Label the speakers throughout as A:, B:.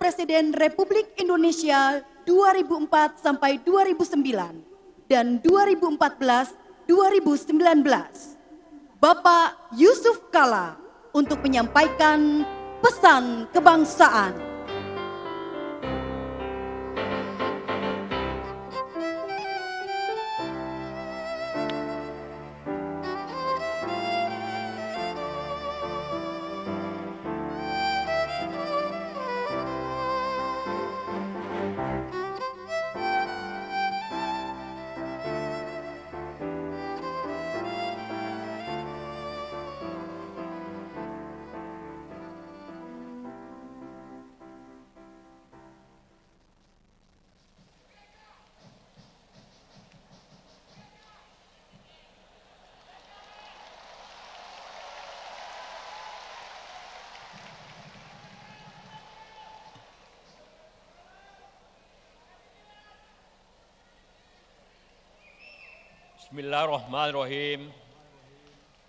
A: Presiden Republik Indonesia 2004 sampai 2009 dan 2014-2019, Bapak Yusuf Kala untuk menyampaikan pesan kebangsaan.
B: Bismillahirrahmanirrahim.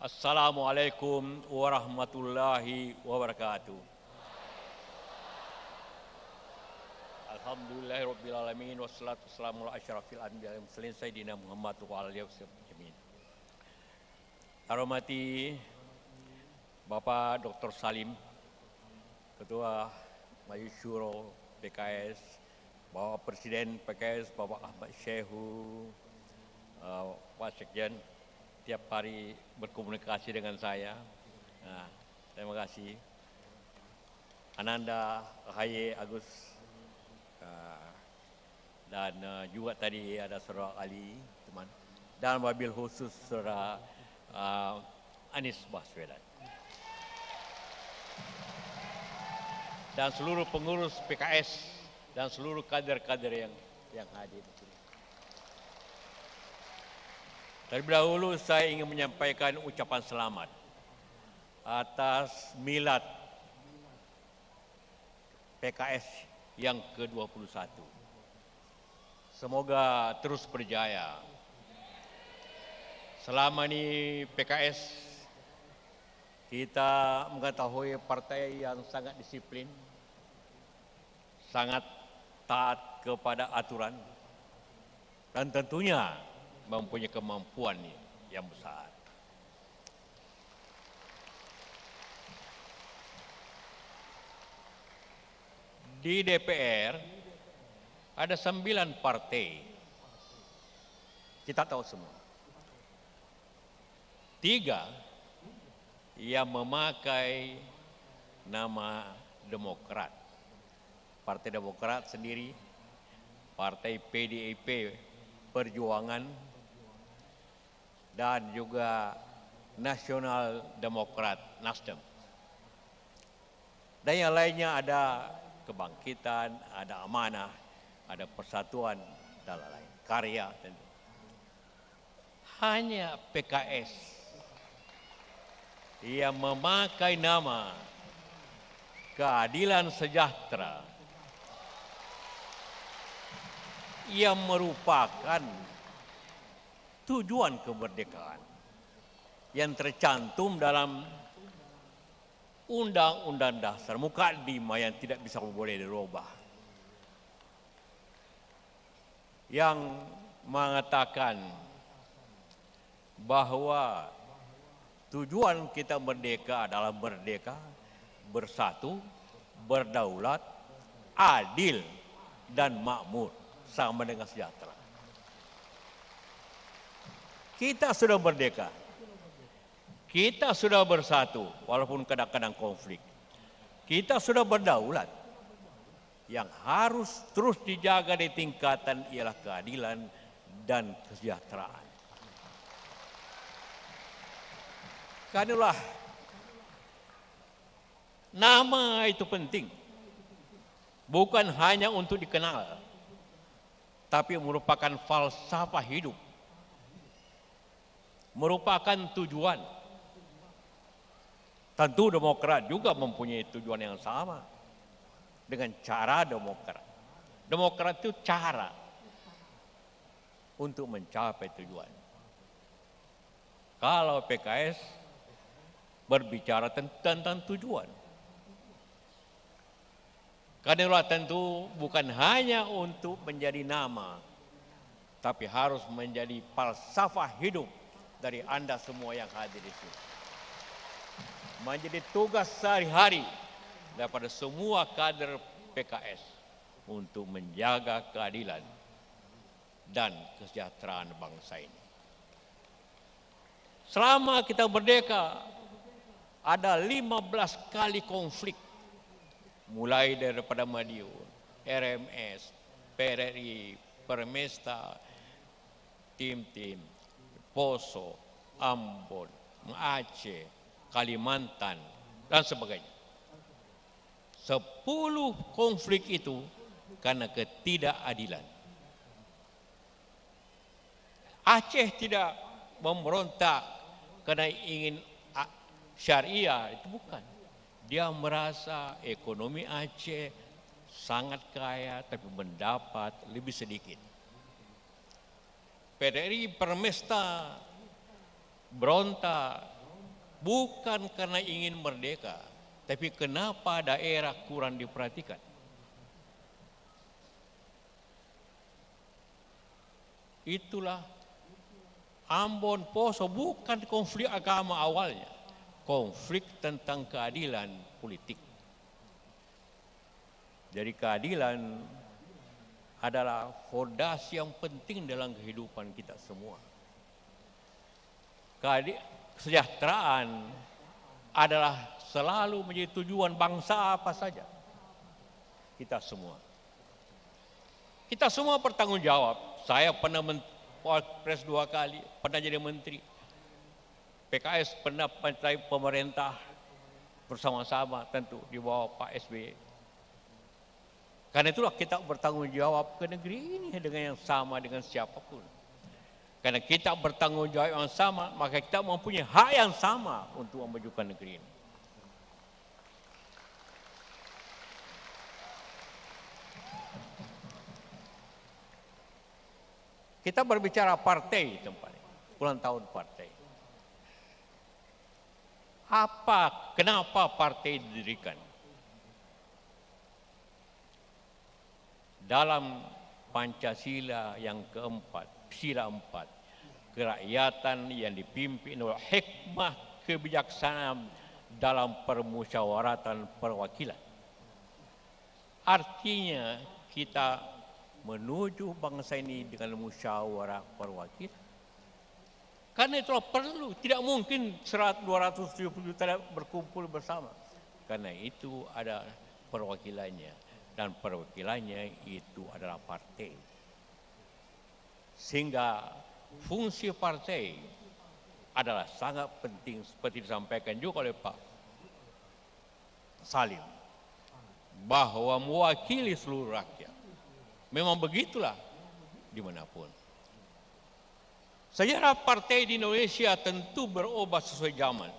B: Assalamualaikum warahmatullahi wabarakatuh. Alhamdulillahirrabbilalamin. Wassalatu wassalamu ala asyrafil anbiya wal mursalin Sayyidina Muhammad wa alihi wasallam. Hormati Bapak Dr. Salim, Ketua Majelis Syuro PKS, Bapak Presiden PKS Bapak Ahmad Syekhu, Pak Sekjen tiap hari berkomunikasi dengan saya. Terima kasih. Ananda, Ahaye, Agus, dan juga tadi ada Saudara Ali, teman, dan wabil khusus Saudara Anies Baswedan. Dan seluruh pengurus PKS dan seluruh kader-kader yang hadir di sini. Terlebih dahulu saya ingin menyampaikan ucapan selamat atas milad PKS yang ke-21. Semoga terus berjaya. Selama ini PKS kita mengetahui partai yang sangat disiplin, sangat taat kepada aturan, dan tentunya mempunyai kemampuan yang besar. Di DPR ada 9 partai, kita tahu semua. 3 yang memakai nama Demokrat. Partai Demokrat sendiri, Partai PDIP Perjuangan, dan juga Nasional Demokrat Nasdem. Dan yang lainnya ada Kebangkitan, ada Amanah, ada Persatuan, dan lain-lain. Karya. Hanya PKS yang memakai nama Keadilan Sejahtera yang merupakan tujuan kemerdekaan yang tercantum dalam Undang-Undang Dasar Mukaddimah yang tidak bisa boleh dirubah, yang mengatakan bahwa tujuan kita merdeka adalah merdeka, bersatu, berdaulat, adil, dan makmur, sama dengan sejahtera. Kita sudah merdeka, kita sudah bersatu walaupun kadang-kadang konflik. Kita sudah berdaulat. Yang harus terus dijaga di tingkatan ialah keadilan dan kesejahteraan. Karena nama itu penting. Bukan hanya untuk dikenal, tapi merupakan falsafah hidup. Merupakan tujuan. Tentu Demokrat juga mempunyai tujuan yang sama dengan cara Demokrat. Demokrat itu cara untuk mencapai tujuan. Kalau PKS berbicara tentang tujuan. Karena itulah tentu bukan hanya untuk menjadi nama, tapi harus menjadi falsafah hidup dari Anda semua yang hadir di sini. Menjadi tugas sehari-hari daripada semua kader PKS untuk menjaga keadilan dan kesejahteraan bangsa ini. Selama kita merdeka, ada 15 kali konflik, mulai daripada Madiun, RMS, PRRI, Permesta, Tim-Tim, Poso, Ambon, Aceh, Kalimantan, dan sebagainya. 10 konflik itu karena ketidakadilan. Aceh tidak memberontak karena ingin syariah, itu bukan. Dia merasa ekonomi Aceh sangat kaya tapi mendapat lebih sedikit. PRRI Permesta berontak bukan karena ingin merdeka, tapi kenapa daerah kurang diperhatikan. Itulah Ambon, Poso bukan konflik agama awalnya, konflik tentang keadilan politik. Jadi keadilan adalah fondasi yang penting dalam kehidupan kita semua. Kesejahteraan adalah selalu menjadi tujuan bangsa apa saja. Kita semua. Kita semua bertanggung jawab. Saya pernah Pres 2 kali, pernah jadi menteri. PKS pernah menjadi pemerintah bersama-sama tentu di bawah Pak SBY. Karena itulah kita bertanggung jawab ke negeri ini dengan yang sama dengan siapapun. Karena kita bertanggung jawab yang sama, maka kita mempunyai hak yang sama untuk memajukan negeri ini. Kita berbicara partai tempat ini, ulang tahun partai. Kenapa partai didirikan? Dalam Pancasila yang keempat, sila 4, kerakyatan yang dipimpin oleh hikmah kebijaksanaan dalam permusyawaratan perwakilan. Artinya kita menuju bangsa ini dengan musyawarah perwakilan. Karena itulah perlu, tidak mungkin 270 juta berkumpul bersama. Karena itu ada perwakilannya, dan perwakilannya itu adalah partai. Sehingga fungsi partai adalah sangat penting seperti disampaikan juga oleh Pak Salim, bahwa mewakili seluruh rakyat. Memang begitulah dimanapun. Sejarah partai di Indonesia tentu berubah sesuai zaman.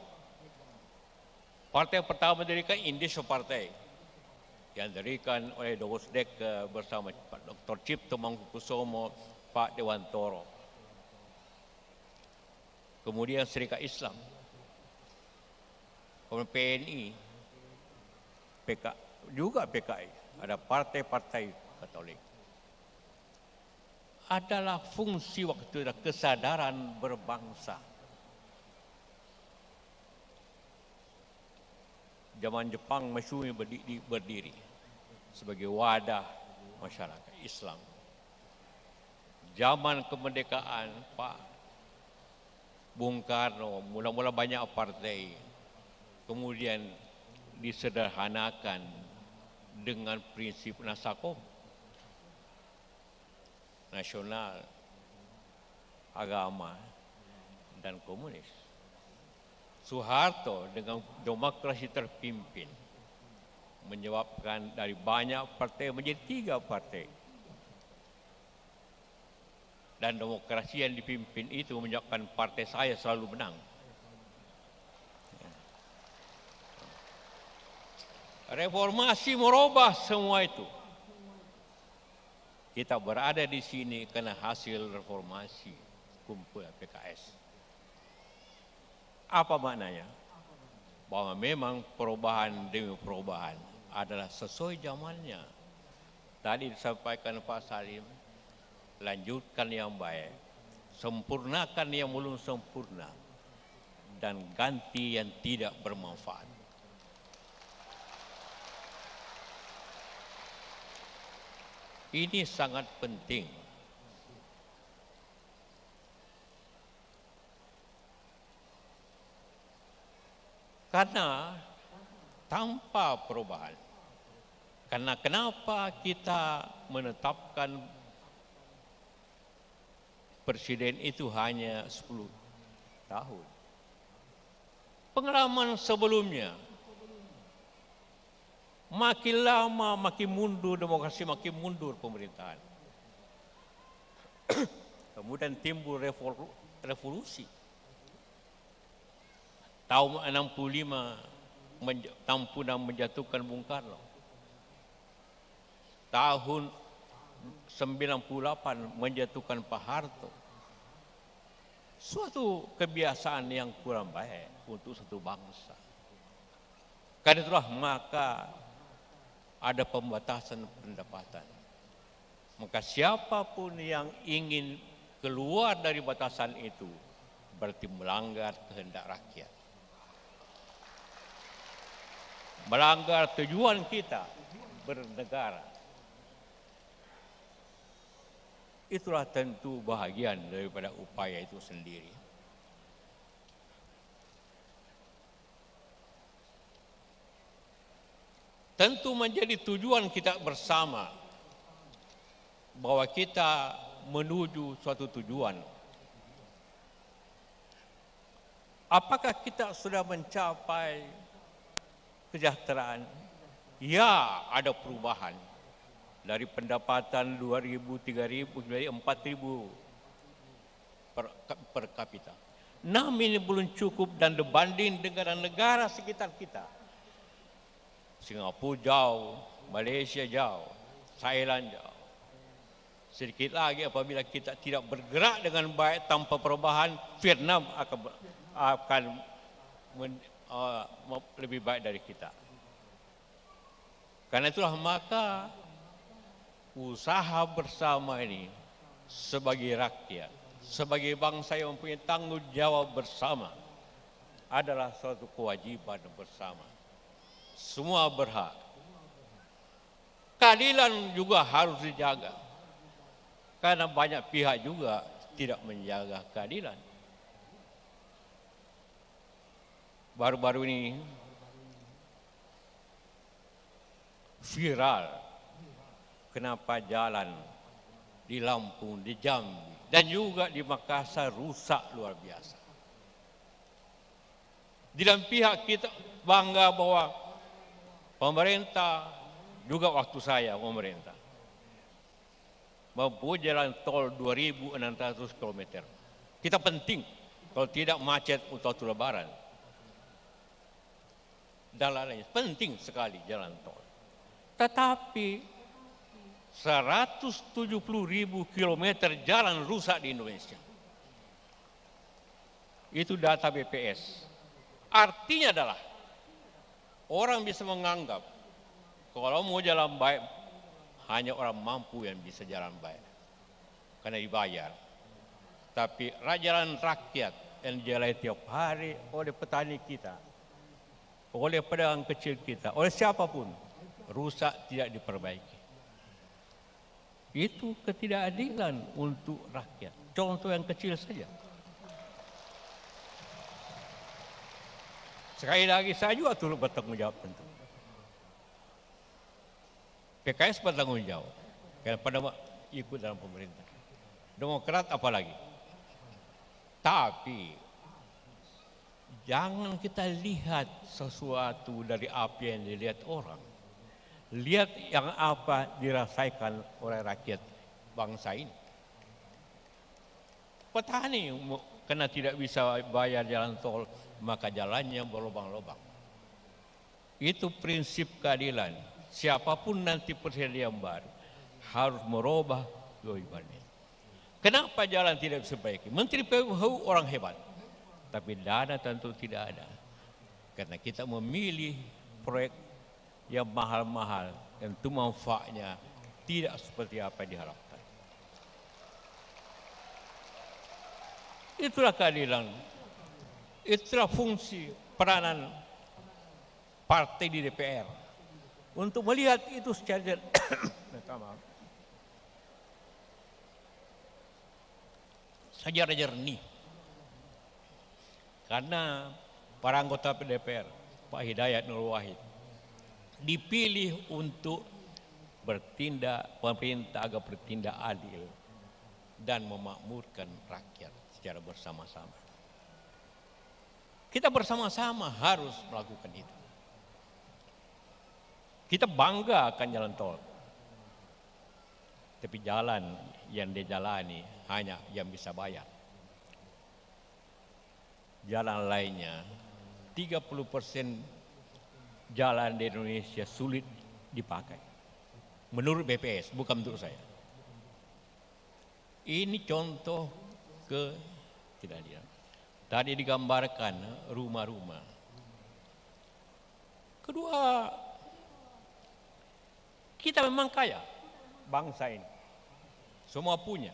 B: Partai pertama didirikan Indonesia Partai yang didirikan oleh Dogus Dek bersama Pak Dr. Cipto Mangkukusomo, Pak Dewantoro. Kemudian Serikat Islam, kemudian PNI, juga PKI, ada partai-partai Katolik. Adalah fungsi waktu itu kesadaran berbangsa. Zaman Jepang Matsui berdiri sebagai wadah masyarakat Islam. Zaman kemerdekaan Pak Bung Karno mula-mula banyak partai, kemudian disederhanakan dengan prinsip Nasakom, nasional, agama, dan komunis. Soeharto dengan demokrasi terpimpin menyebabkan dari banyak partai menjadi 3 partai. Dan demokrasi yang dipimpin itu menyebabkan partai saya selalu menang. Reformasi merubah semua itu. Kita berada di sini karena hasil reformasi kumpul PKS. Apa maknanya? Bahwa memang perubahan demi perubahan adalah sesuai zamannya. Tadi disampaikan Pak Salim, lanjutkan yang baik, sempurnakan yang belum sempurna, dan ganti yang tidak bermanfaat. Ini sangat penting. Karena tanpa perubahan, karena kenapa kita menetapkan presiden itu hanya 10 tahun. Pengalaman sebelumnya, makin lama makin mundur demokrasi, makin mundur pemerintahan. Kemudian timbul revolusi. Tahun 65 Tampunan menjatuhkan Bung Karno. Tahun 98 menjatuhkan Pak Harto. Suatu kebiasaan yang kurang baik untuk satu bangsa. Karena itulah maka ada pembatasan pendapatan. Maka siapapun yang ingin keluar dari batasan itu berarti melanggar kehendak rakyat. Melanggar tujuan kita bernegara. Itulah tentu bahagian daripada upaya itu sendiri. Tentu menjadi tujuan kita bersama bahwa kita menuju suatu tujuan. Apakah kita sudah mencapai kesejahteraan? Ya, ada perubahan. Dari pendapatan 2.000, 3.000, menjadi 4.000 per kapita. Namun ini belum cukup dan dibanding dengan negara sekitar kita. Singapura jauh, Malaysia jauh, Thailand jauh. Sedikit lagi apabila kita tidak bergerak dengan baik tanpa perubahan, Vietnam akan lebih baik dari kita. Karena itulah maka usaha bersama ini sebagai rakyat, sebagai bangsa yang mempunyai tanggung jawab bersama adalah suatu kewajiban bersama. Semua berhak. Keadilan juga harus dijaga. Karena banyak pihak juga tidak menjaga keadilan. Baru-baru ini viral kenapa jalan di Lampung, di Jambi, dan juga di Makassar rusak luar biasa. Di dalam pihak kita bangga bahwa pemerintah, juga waktu saya pemerintah, mempunyai jalan tol 2.600 km. Kita penting, kalau tidak macet untuk Lebaran. Dan lain-lain, penting sekali jalan tol. Tetapi 170.000 kilometer jalan rusak di Indonesia. Itu data BPS. Artinya adalah orang bisa menganggap kalau mau jalan baik hanya orang mampu yang bisa jalan baik karena dibayar. Tapi jalan rakyat yang dijalani tiap hari oleh petani kita, oleh pedagang kecil kita, oleh siapapun, rusak tidak diperbaiki. Itu ketidakadilan untuk rakyat. Contoh yang kecil saja. Sekali lagi saya juga turut bertanggung jawab tentu. PKS bertanggung jawab karena pada ikut dalam pemerintah. Demokrat apalagi. Tapi jangan kita lihat sesuatu dari apa yang dilihat orang. Lihat yang apa dirasakan oleh rakyat bangsa ini. Petani karena tidak bisa bayar jalan tol, maka jalannya berlubang-lubang. Itu prinsip keadilan. Siapapun nanti presiden yang baru harus merubah kewajibannya. Kenapa jalan tidak diperbaiki? Menteri PUH orang hebat, tapi dana tentu tidak ada. Karena kita memilih proyek yang mahal-mahal dan itu manfaatnya tidak seperti apa yang diharapkan. Itulah keadilan, itulah fungsi peranan partai di DPR untuk melihat itu secara secara jernih. Karena para anggota DPR, Pak Hidayat Nur Wahid, dipilih untuk pemerintah agar bertindak adil dan memakmurkan rakyat secara bersama-sama. Kita bersama-sama harus melakukan itu. Kita bangga akan jalan tol. Tapi jalan yang dijalani hanya yang bisa bayar. Jalan lainnya, 30% jalan di Indonesia sulit dipakai. Menurut BPS, bukan menurut saya. Ini contoh ketidakadilan. Tadi digambarkan rumah-rumah. Kedua, kita memang kaya, bangsa ini. Semua punya.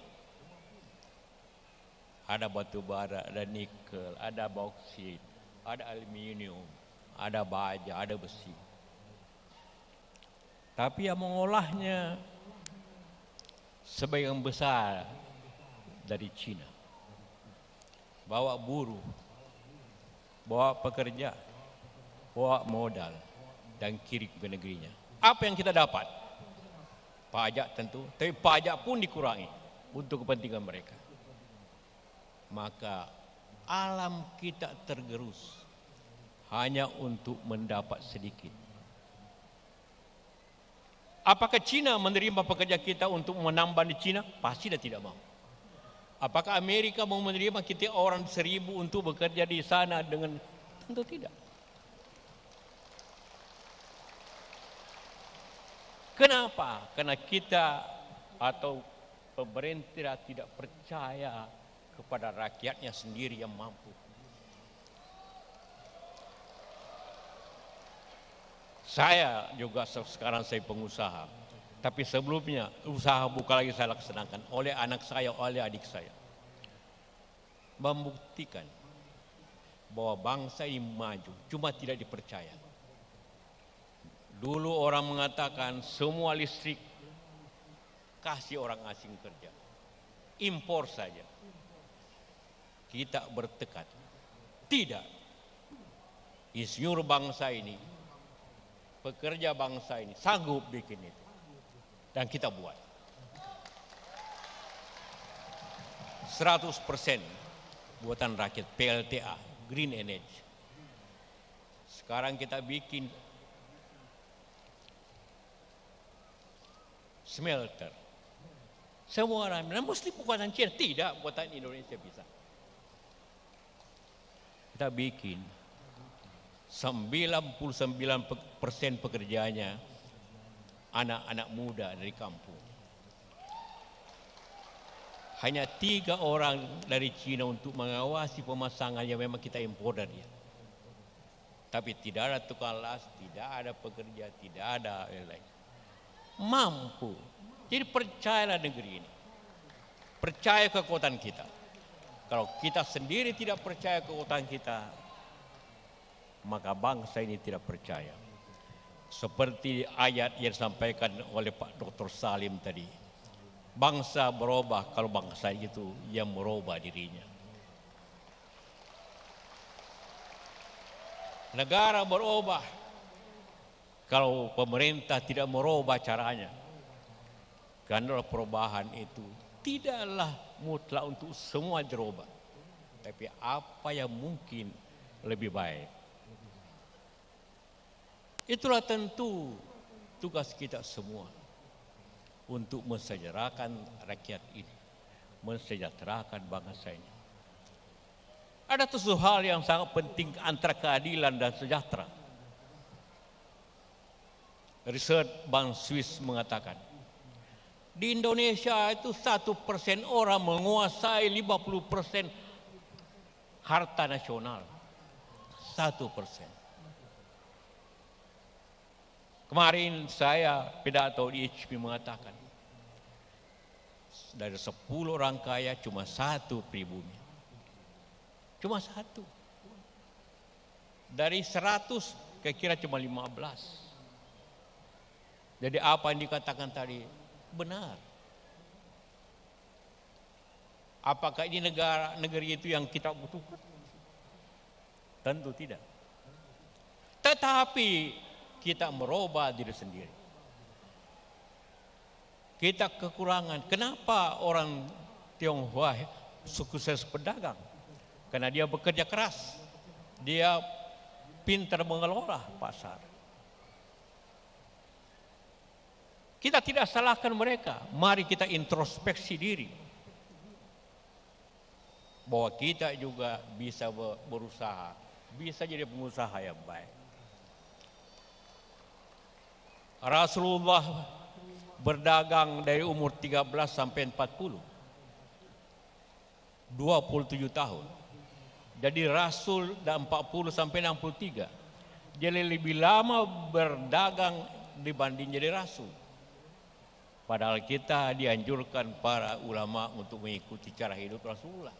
B: Ada batu bara, ada nikel, ada bauksit, ada aluminium, ada baja, ada besi. Tapi yang mengolahnya sebagian besar dari Cina. Bawa buruh, bawa pekerja, bawa modal dan kirim ke negerinya. Apa yang kita dapat? Pajak tentu, tapi pajak pun dikurangi untuk kepentingan mereka. Maka alam kita tergerus hanya untuk mendapat sedikit. Apakah Cina menerima pekerja kita untuk menambah di Cina? Pasti dia tidak mau. Apakah Amerika mau menerima kita orang 1.000 untuk bekerja di sana dengan? Tentu tidak. Kenapa? Karena kita atau pemerintah tidak percaya kepada rakyatnya sendiri yang mampu. Saya juga sekarang saya pengusaha, tapi sebelumnya usaha buka lagi saya laksanakan oleh anak saya, oleh adik saya. Membuktikan bahwa bangsa ini maju, cuma tidak dipercaya. Dulu orang mengatakan semua listrik kasih orang asing kerja, impor saja. Kita bertekad, tidak. Insinyur bangsa ini, pekerja bangsa ini sanggup bikin itu. Dan kita buat. 100% buatan rakyat, PLTA, Green Energy. Sekarang kita bikin smelter. Semua orang bilang, mesti buatan Cina. Tidak, buatan Indonesia bisa. Kita bikin 99% pekerjaannya anak-anak muda dari kampung. Hanya 3 orang dari Cina untuk mengawasi pemasangan yang memang kita impor dari dia. Tapi tidak ada tukang las, tidak ada pekerja, tidak ada lain. Mampu. Jadi percayalah negeri ini. Percaya kekuatan kita. Kalau kita sendiri tidak percaya kekuatan kita, maka bangsa ini tidak percaya. Seperti ayat yang disampaikan oleh Pak Dr. Salim tadi. Bangsa berubah kalau bangsa itu yang merubah dirinya. Negara berubah kalau pemerintah tidak merubah caranya. Karena perubahan itu tidaklah mutlak untuk semua dirubah. Tapi apa yang mungkin lebih baik. Itulah tentu tugas kita semua untuk mensejahterakan rakyat ini, mensejahterakan bangsa ini. Ada 7 hal yang sangat penting antara keadilan dan sejahtera. Riset Bank Swiss mengatakan, di Indonesia itu 1% orang menguasai 50% harta nasional. 1%. Kemarin saya pidato di HP mengatakan, dari 10 orang kaya cuma 1 pribumi. Cuma 1. Dari 100 kira-kira cuma 15. Jadi apa yang dikatakan tadi benar. Apakah ini negeri itu yang kita butuhkan? Tentu tidak. Tetapi kita merubah diri sendiri. Kita kekurangan. Kenapa orang Tionghoa sukses pedagang? Karena dia bekerja keras. Dia pintar mengelola pasar. Kita tidak salahkan mereka. Mari kita introspeksi diri. Bahwa kita juga bisa berusaha. Bisa jadi pengusaha yang baik. Rasulullah berdagang dari umur 13 sampai 40. 27 tahun. Jadi Rasul dan 40 sampai 63. Jadi lebih lama berdagang dibanding jadi Rasul. Padahal kita dianjurkan para ulama untuk mengikuti cara hidup Rasulullah.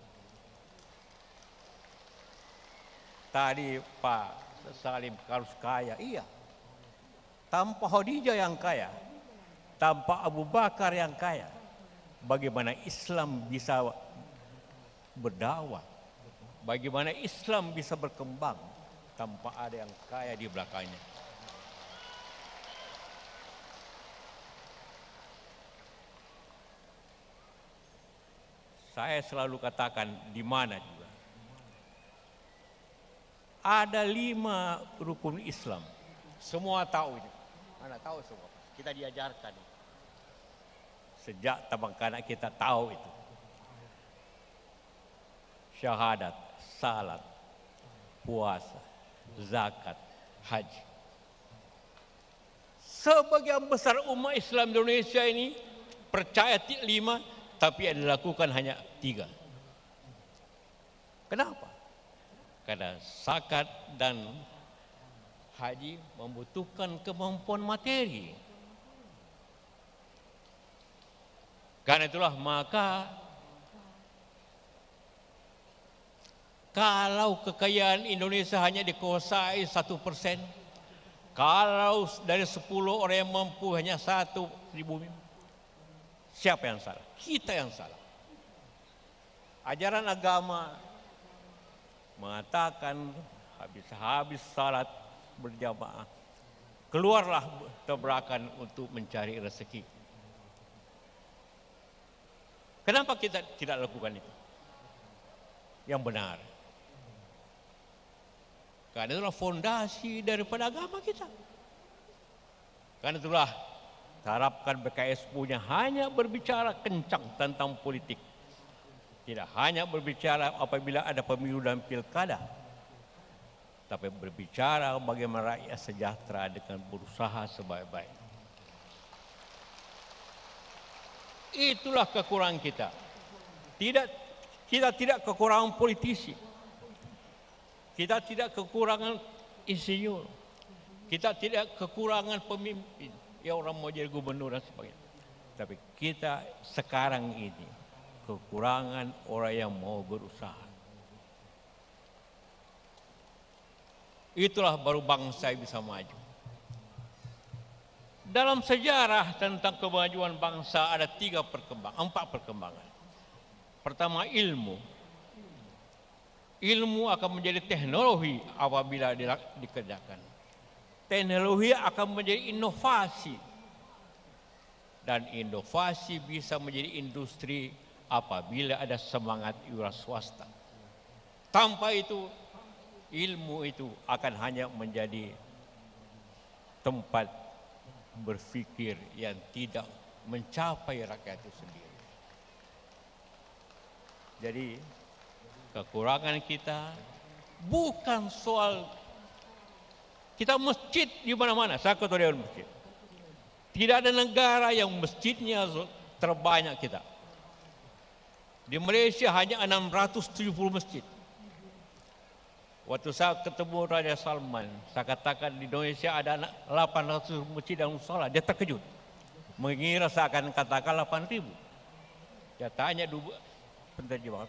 B: Tadi Pak Salim harus kaya, iya. Tanpa Khadijah yang kaya, tanpa Abu Bakar yang kaya, bagaimana Islam bisa berdakwah? Bagaimana Islam bisa berkembang tanpa ada yang kaya di belakangnya? Saya selalu katakan di mana juga. Ada 5 rukun Islam. Semua tahu ini. Mana tahu semua. Kita diajarkan. Sejak tabang kanak kita tahu itu. Syahadat, salat, puasa, zakat, haji. Sebagian besar umat Islam di Indonesia ini percaya 5, tapi yang dilakukan hanya 3. Kenapa? Karena zakat dan haji membutuhkan kemampuan materi. Karena itulah maka kalau kekayaan Indonesia hanya dikuasai 1%, kalau dari 10 orang yang mampu hanya 1 pribumi, siapa yang salah? Kita yang salah. Ajaran agama mengatakan habis salat berjamaah, keluarlah tabrakan untuk mencari rezeki. Kenapa kita tidak lakukan itu? Yang benar. Karena itulah fondasi daripada agama kita. Karena itulah harapkan BKS punya hanya berbicara kencang tentang politik. Tidak hanya berbicara apabila ada pemilu dan pilkada. Tapi berbicara bagaimana rakyat sejahtera dengan berusaha sebaik-baik. Itulah kekurangan kita. Kita tidak kekurangan politisi. Kita tidak kekurangan insinyur. Kita tidak kekurangan pemimpin. Ya orang mau jadi gubernur dan sebagainya. Tapi kita sekarang ini kekurangan orang yang mau berusaha. Itulah baru bangsa yang bisa maju. Dalam sejarah tentang kemajuan bangsa ada 4 perkembangan. Pertama, ilmu. Ilmu akan menjadi teknologi apabila dikerjakan. Teknologi akan menjadi inovasi. Dan inovasi bisa menjadi industri apabila ada semangat wira swasta. Tanpa itu, ilmu itu akan hanya menjadi tempat berpikir yang tidak mencapai rakyat itu sendiri. Jadi kekurangan kita bukan soal kita masjid di mana-mana. Saya ketua dewan masjid. Tidak ada negara yang masjidnya terbanyak kita. Di Malaysia hanya 670 masjid. Waktu saya ketemu Raja Salman, saya katakan di Indonesia ada 800 masjid dan musola. Dia terkejut. Mengira saya akan katakan 8.000. Dia tanya dulu penerjemah.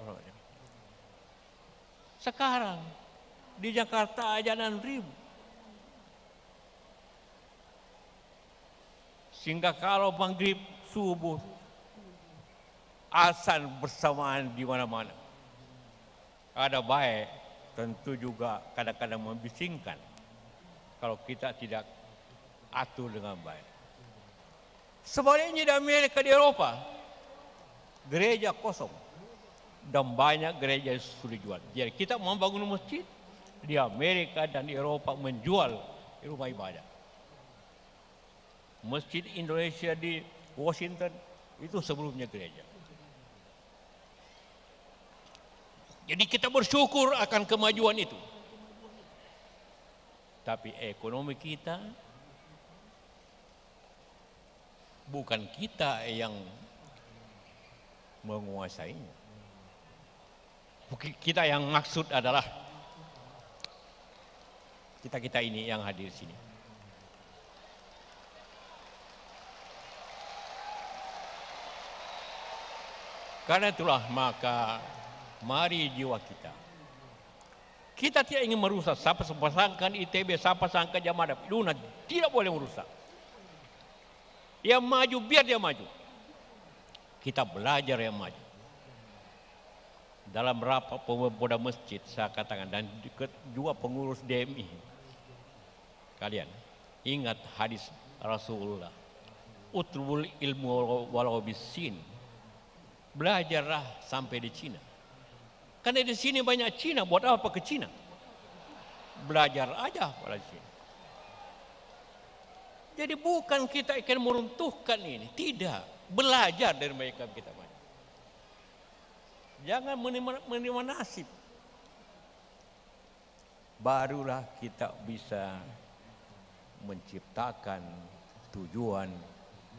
B: Sekarang di Jakarta aja 6.000. Sehingga kalau maghrib, subuh, azan bersamaan di mana-mana. Ada baik, tentu juga kadang-kadang membisingkan kalau kita tidak atur dengan baik. Sebaliknya di Amerika, di Eropa, gereja kosong dan banyak gereja yang sudah dijual. Jadi kita membangun masjid di Amerika dan di Eropa menjual rumah ibadah. Masjid Indonesia di Washington itu sebelumnya gereja. Jadi kita bersyukur akan kemajuan itu. Tapi ekonomi kita, bukan kita yang menguasainya. Kita yang maksud adalah kita ini yang hadir di sini. Karena itulah maka mari jiwa kita. Kita tidak ingin merusak. Siapa pasangkan ITB, siapa pasangkan Jamada, Luna, tidak boleh merusak. Yang maju biar dia maju. Kita belajar yang maju. Dalam rapat pemuda masjid saya katakan dan juga pengurus DMI. Kalian ingat hadis Rasulullah. Utlubul ilmu walau bisin. Belajarlah sampai di Cina. Karena di sini banyak Cina, buat apa ke Cina? Belajar aja pada Cina. Jadi bukan kita akan meruntuhkan ini, tidak. Belajar dari mereka kita. Jangan menerima nasib. Barulah kita bisa menciptakan tujuan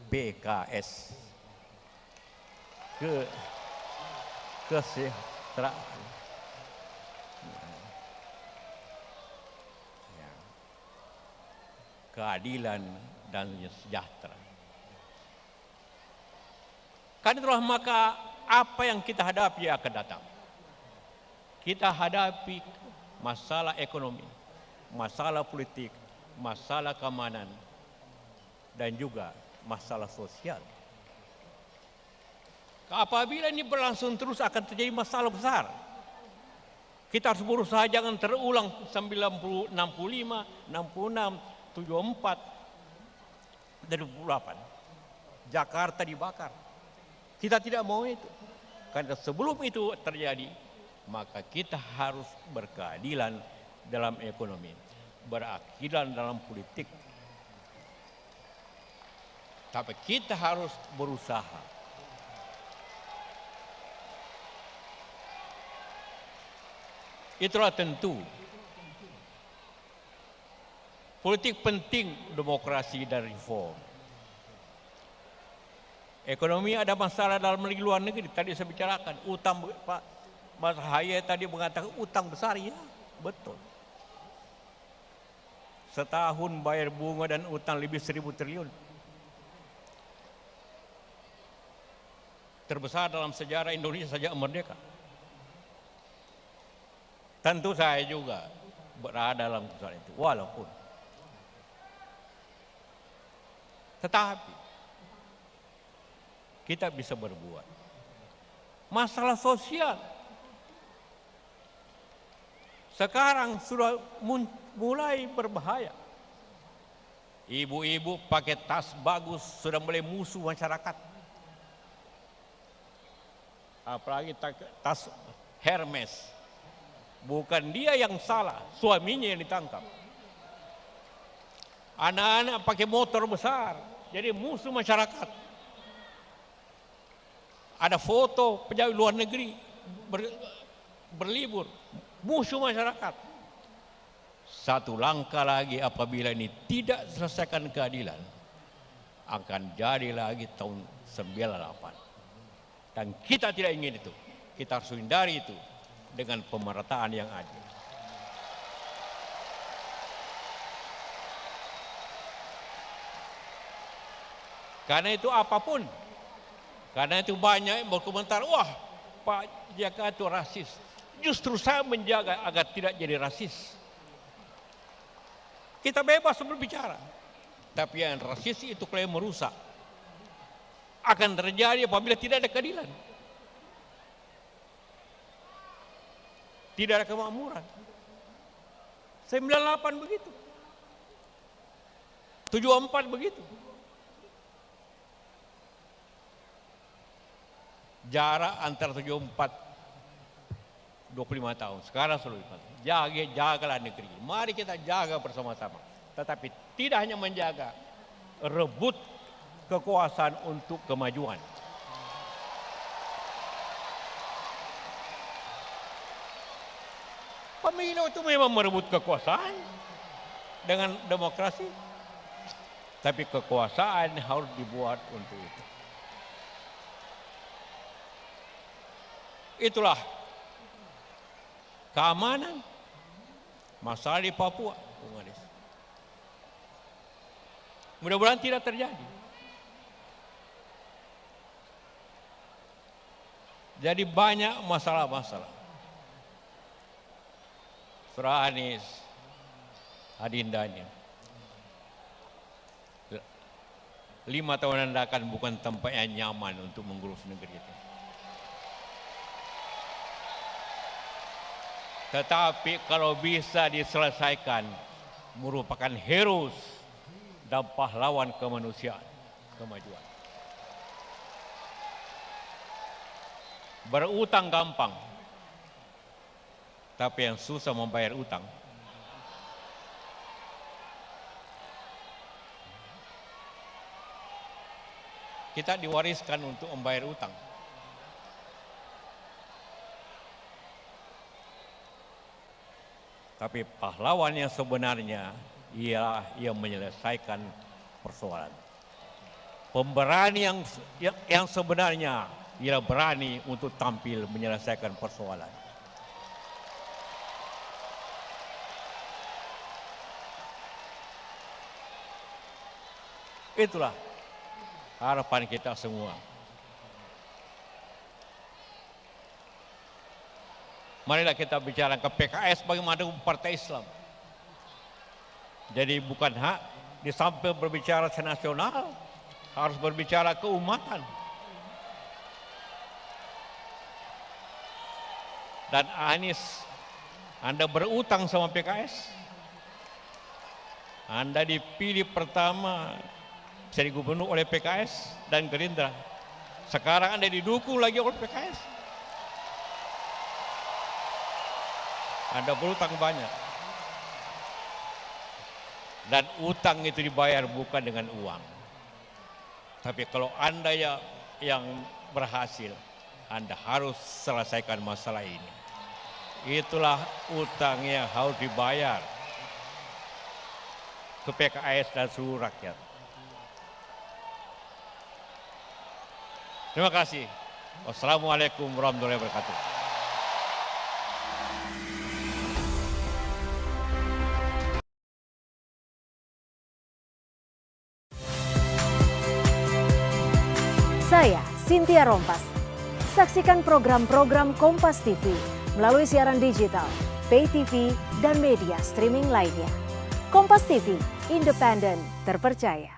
B: BKS kesejahteraan. Ya. Keadilan dan sejahtera. Karena itulah maka apa yang kita hadapi akan datang. Kita hadapi masalah ekonomi, masalah politik, masalah keamanan, dan juga masalah sosial. Apabila ini berlangsung terus akan terjadi masalah besar. Kita harus berusaha jangan terulang 65, 65, 66, 74, dan 28. Jakarta dibakar. Kita tidak mau itu. Karena sebelum itu terjadi, maka kita harus berkeadilan dalam ekonomi, berkeadilan dalam politik. Tapi kita harus berusaha. Itulah tentu. Politik penting, demokrasi dan reform. Ekonomi ada masalah dalam negeri luar negeri. Tadi saya bicarakan utang, Pak Mas Haye tadi mengatakan utang besar, ya betul. Setahun bayar bunga dan utang lebih 1.000 triliun. Terbesar dalam sejarah Indonesia sejak merdeka. Tentu saya juga berada dalam soal itu, walaupun. Tetapi kita bisa berbuat. Masalah sosial sekarang sudah mulai berbahaya. Ibu-ibu pakai tas bagus sudah mulai musuh masyarakat. Apalagi tas Hermes. Bukan dia yang salah, suaminya yang ditangkap. Anak-anak pakai motor besar, jadi musuh masyarakat. Ada foto pejabat luar negeri berlibur, musuh masyarakat. Satu langkah lagi apabila ini tidak selesaikan keadilan, akan jadi lagi tahun 98. Dan kita tidak ingin itu. Kita harus hindari itu dengan pemerataan yang adil. Karena itu apapun. Karena itu banyak yang berkomentar, wah Pak JK itu rasis. Justru saya menjaga agar tidak jadi rasis. Kita bebas berbicara. Tapi yang rasis itu klaim merusak. Akan terjadi apabila tidak ada keadilan. Tidak ada kemakmuran. 98 begitu. 74 begitu. Jarak antara 74 25 tahun. Sekarang 15 tahun. Jagalah negeri. Mari kita jaga bersama-sama. Tetapi tidak hanya menjaga, rebut kekuasaan untuk kemajuan. Pemilu itu memang merebut kekuasaan dengan demokrasi. Tapi kekuasaan harus dibuat untuk itu. Itulah keamanan masalah di Papua, Bung Anies. Mudah-mudahan tidak terjadi. Jadi banyak masalah-masalah. Saudara Anies, adindanya, 5 tahun Anda akan bukan tempat yang nyaman untuk mengurus negeri itu. Tetapi kalau bisa diselesaikan, merupakan heroes dan pahlawan kemanusiaan, kemajuan. Berutang gampang, tapi yang susah membayar utang. Kita diwariskan untuk membayar utang. Tapi pahlawan yang sebenarnya ialah yang menyelesaikan persoalan. Pemberani yang sebenarnya ialah berani untuk tampil menyelesaikan persoalan. Itulah harapan kita semua. Marilah kita bicara ke PKS bagaimana partai Islam. Jadi bukan hak di samping berbicara senasional, harus berbicara keumatan. Dan Anies, Anda berutang sama PKS. Anda dipilih pertama jadi gubernur oleh PKS dan Gerindra. Sekarang Anda didukung lagi oleh PKS. Anda berutang banyak. Dan utang itu dibayar bukan dengan uang. Tapi kalau Anda yang berhasil, Anda harus selesaikan masalah ini. Itulah utang yang harus dibayar ke PKS dan seluruh rakyat. Terima kasih. Wassalamualaikum warahmatullahi wabarakatuh.
C: Saya Cynthia Rompas. Saksikan program-program Kompas TV melalui siaran digital, pay TV, dan media streaming lainnya. Kompas TV, independen, terpercaya.